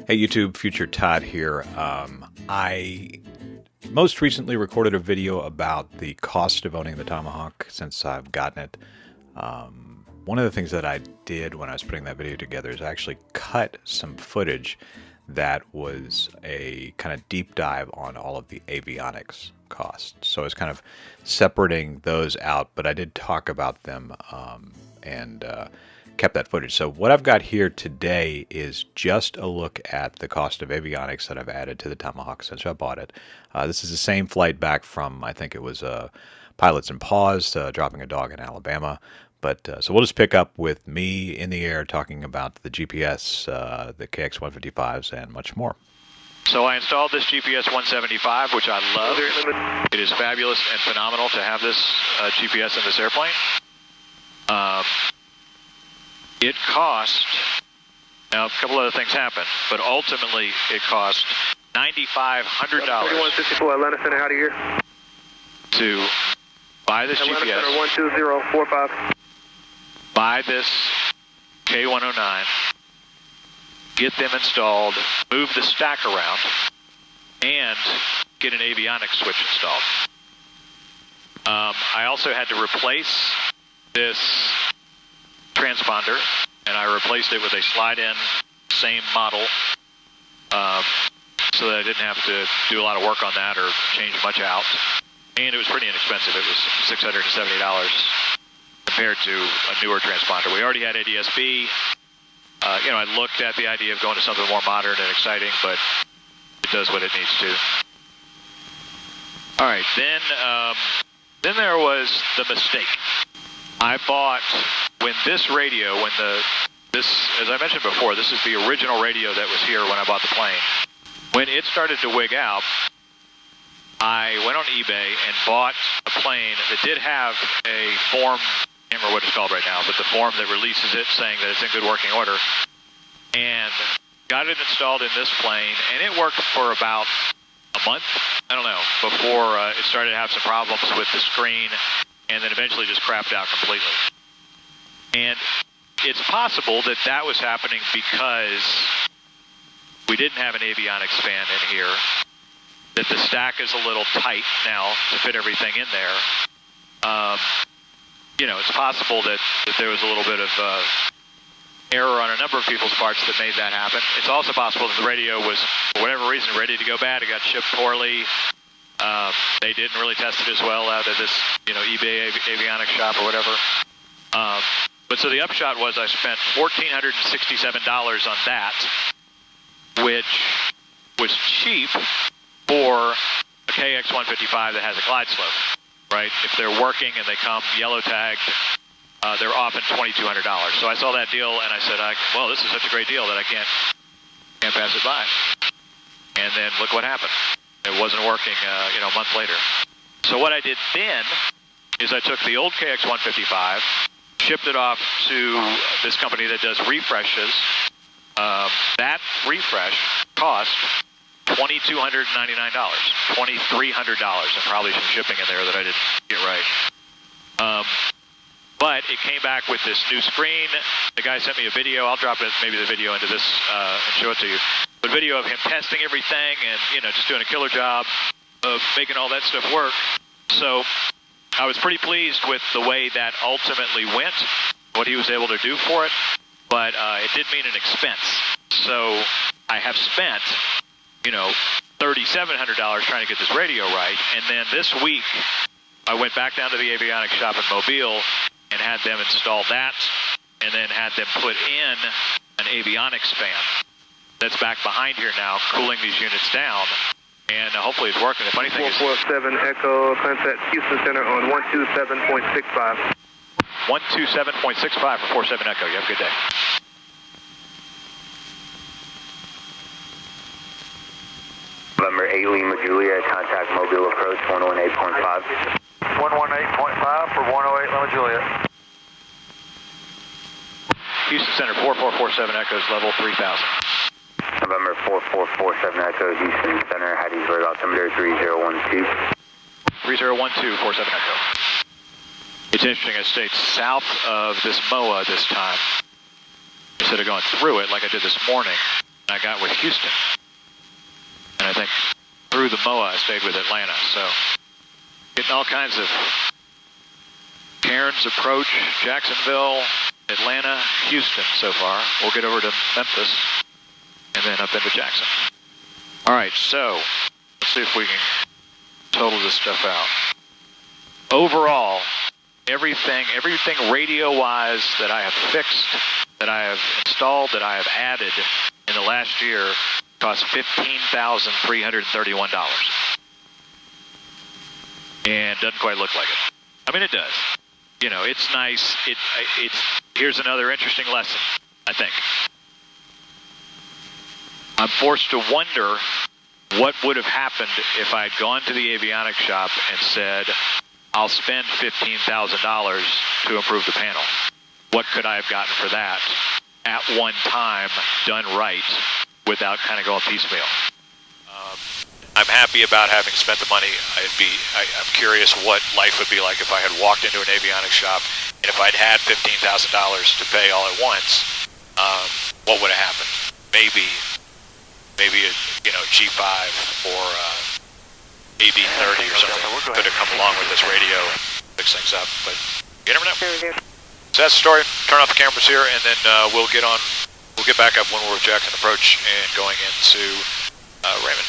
Hey YouTube, Future Todd here. I most recently recorded a video about the cost of owning the Tomahawk since I've gotten it. One of the things that I did when I was putting that video together is I actually cut some footage that was a kind of deep dive on all of the avionics costs. So I was kind of separating those out, but I did talk about them and kept that footage. So what I've got here today is just a look at the cost of avionics that I've added to the Tomahawk since I bought it. This is the same flight back from, I think it was Pilots and Paws, dropping a dog in Alabama. But so we'll just pick up with me in the air talking about the GPS, the KX155s, and much more. So I installed this GPS 175, which I love. It is fabulous and phenomenal to have this GPS in this airplane. It cost, now a couple other things happened, but ultimately it cost $9,500 Atlanta Center, out of here. To buy this Atlanta GPS, Center 12045. buy this K109, get them installed, move the stack around, and get an avionics switch installed. I also had to replace this transponder, and I replaced it with a slide-in, same model, so that I didn't have to do a lot of work on that or change much out. And it was pretty inexpensive. It was $670 compared to a newer transponder. We already had ADS-B. I looked at the idea of going to something more modern and exciting, but it does what it needs to. All right, then there was the mistake. I bought, when this radio, as I mentioned before, this is the original radio that was here when I bought the plane. When it started to wig out, I went on eBay and bought a plane that did have a form, I can't remember what it's called right now, but the form that releases it saying that it's in good working order, and got it installed in this plane, and it worked for about a month, I don't know, before it started to have some problems with the screen, and then eventually just crapped out completely. And it's possible that that was happening because we didn't have an avionics fan in here, that the stack is a little tight now to fit everything in there. It's possible that there was a little bit of error on a number of people's parts that made that happen. It's also possible that the radio was, for whatever reason, ready to go bad. It got shipped poorly. They didn't really test it as well out of this, eBay avionics shop or whatever. But so the upshot was I spent $1,467 on that, which was cheap for a KX155 that has a glide slope, right? If they're working and they come yellow tagged, they're often $2,200. So I saw that deal and I said, well, this is such a great deal that I can't pass it by. And then look what happened. It wasn't working, a month later. So what I did then is I took the old KX155, shipped it off to this company that does refreshes. That refresh cost $2,299, $2,300, and probably some shipping in there that I didn't get right. But it came back with this new screen. The guy sent me a video. I'll drop maybe the video into this and show it to you. But video of him testing everything and, just doing a killer job of making all that stuff work. So I was pretty pleased with the way that ultimately went, what he was able to do for it. But it did mean an expense. So I have spent, $3,700 trying to get this radio right. And then this week, I went back down to the avionics shop in Mobile and had them install that, and then had them put in an avionics fan that's back behind here now, cooling these units down, and hopefully it's working. The funny thing is 447 Echo, contact Houston Center on 127.65. 127.65 for 47 Echo. You have a good day. November 8 Lima Juliet, contact Mobile approach 118.5. 118.5 for 108 Lima Juliet. Houston Center 4447 Echoes, level 3000. November 4447 Echo, Houston Center, Hattiesburg, altimeter 3012. 3012, 47 Echo. It's interesting, I stayed south of this MOA this time. Instead of going through it like I did this morning, I got with Houston. And I think through the MOA, I stayed with Atlanta. So getting all kinds of Cairns approach, Jacksonville, Atlanta, Houston so far. We'll get over to Memphis and then up into Jackson. All right, so let's see if we can total this stuff out. Overall, everything radio-wise that I have fixed, that I have installed, that I have added in the last year cost $15,331. And doesn't quite look like it. I mean, it does. You know, it's nice. Here's another interesting lesson, I think. I'm forced to wonder what would have happened if I'd gone to the avionics shop and said, I'll spend $15,000 to improve the panel. What could I have gotten for that at one time, done right, without kind of going piecemeal? I'm happy about having spent the money. I'm curious what life would be like if I had walked into an avionics shop and if I'd had $15,000 to pay all at once. What would have happened? Maybe a G5 or AB30 or something could have come along with this radio and fix things up. But you never know. So that's the story. Turn off the cameras here, and then we'll get back up when we're with Jackson approach and going into Raymond.